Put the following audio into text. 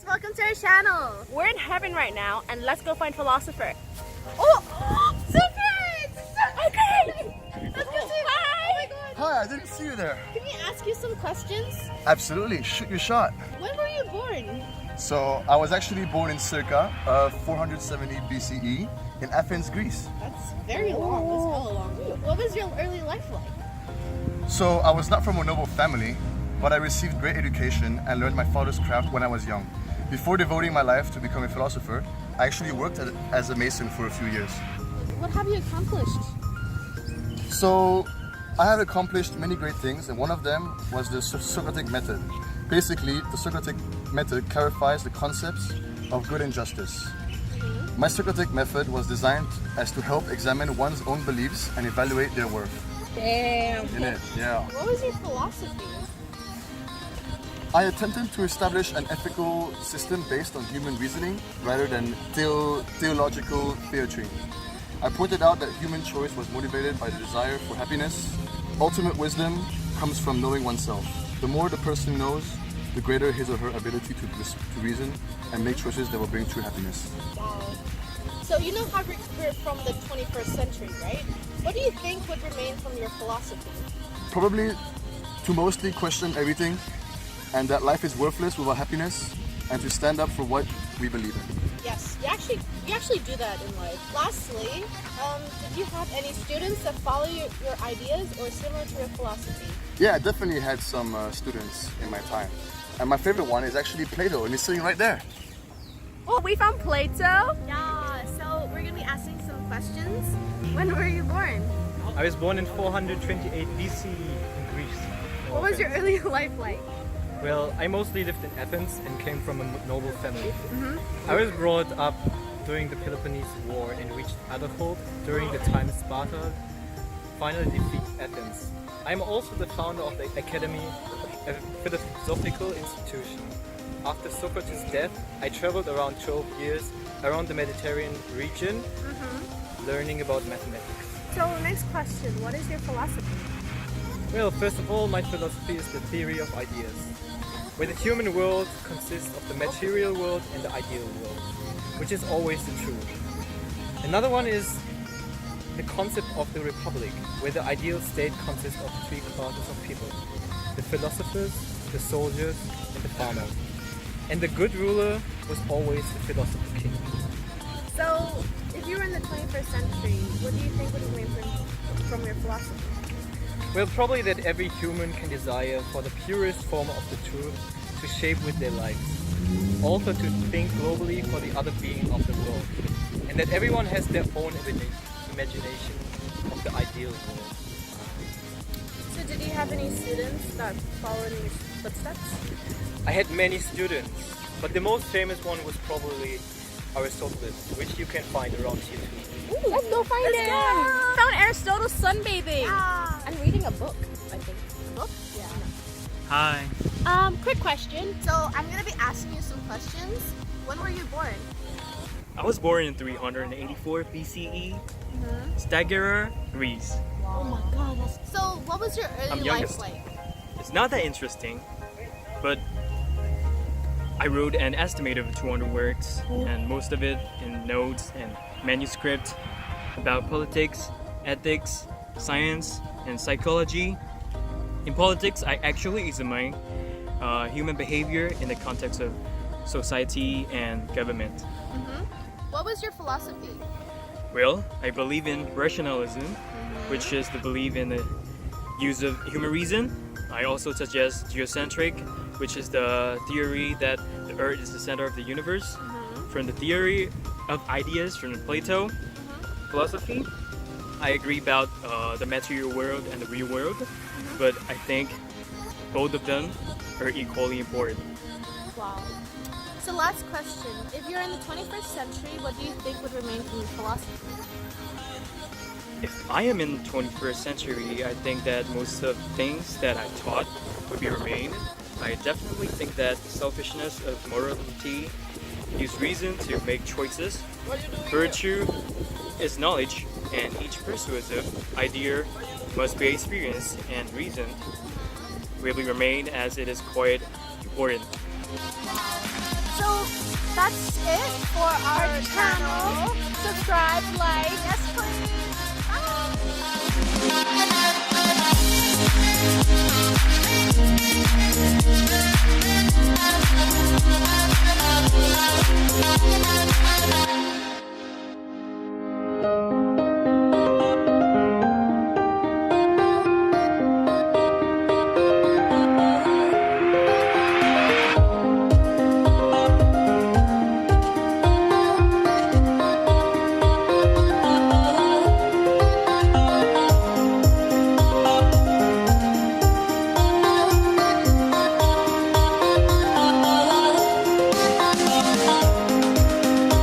guys! Welcome to our channel! We're in heaven right now, and let's go find Philosopher. Oh! So great! So great! Let's go see him! Hi! Oh my god! Hi, I didn't see you there. Can we ask you some questions? Absolutely, shoot your shot. When were you born? So, I was actually born in circa 470 BCE in Athens, Greece. That's very long. That's hella long. What was your early life like? So, I was not from a noble family, but I received great education and learned my father's craft when I was young. Before devoting my life to become a philosopher, I actually worked as a mason for a few years. What have you accomplished? So, I have accomplished many great things, and one of them was the Socratic method. Basically, the Socratic method clarifies the concepts of good and justice. My Socratic method was designed as to help examine one's own beliefs and evaluate their worth. Damn. In it, yeah. What was your philosophy? I attempted to establish an ethical system based on human reasoning rather than theological theory. I pointed out that human choice was motivated by the desire for happiness. Ultimate wisdom comes from knowing oneself. The more the person knows, the greater his or her ability to reason and make choices that will bring true happiness. Wow. So you know how we're from the 21st century, right? What do you think would remain from your philosophy? Probably to mostly question everything and that life is worthless without happiness and to stand up for what we believe in. Yes, you actually do that in life. Lastly, did you have any students that follow your ideas or similar to your philosophy? Yeah, I definitely had some students in my time. And my favorite one is actually Plato, and he's sitting right there. Oh, we found Plato. Yeah, so we're going to be asking some questions. When were you born? I was born in 428 BC in Greece. What was your early life like? Well, I mostly lived in Athens and came from a noble family. I was brought up during the Peloponnese War and reached adulthood during the time Sparta finally defeated Athens. I'm also the founder of the Academy, a philosophical institution. After Socrates' death, I traveled around 12 years around the Mediterranean region, learning about mathematics. So next question, what is your philosophy? Well, first of all, my philosophy is the theory of ideas, where the human world consists of the material world and the ideal world, which is always the truth. Another one is the concept of the republic, where the ideal state consists of three classes of people: the philosophers, the soldiers, and the farmers. And the good ruler was always the philosopher king. So if you were in the 21st century, what do you think would remain from your philosophy? Well, probably that every human can desire for the purest form of the truth to shape with their lives. Also to think globally for the other being of the world. And that everyone has their own imagination of the ideal world. So did you have any students that followed in your footsteps? I had many students, but the most famous one was probably Aristotle, which you can find around here too. Ooh, let's go find him! Found Aristotle sunbathing! Ah. And reading a book, I think. Book? Yeah. Hi. Quick question. So I'm going to be asking you some questions. When were you born? I was born in 384 BCE, Stagira, Greece. Oh my god. So what was your I'm early life youngest. like? It's not that interesting, but I wrote an estimate of 200 words, and most of it in notes and manuscript about politics, ethics, science, and psychology. In politics, I actually examine human behavior in the context of society and government. What was your philosophy? Well, I believe in rationalism, which is the belief in the use of human reason. I also suggest geocentric, which is the theory that the Earth is the center of the universe. From the theory of ideas from Plato. Philosophy, I agree about the material world and the real world, but I think both of them are equally important. Wow. So last question. If you're in the 21st century, what do you think would remain from your philosophy? If I am in the 21st century, I think that most of the things that I taught would be remain. I definitely think that the selfishness of morality, use reason to make choices. Virtue is knowledge, and each persuasive idea must be experienced and reasoned. Will remain as it is quite important. So that's it for our channel. Subscribe, like. Yes, please. Bye.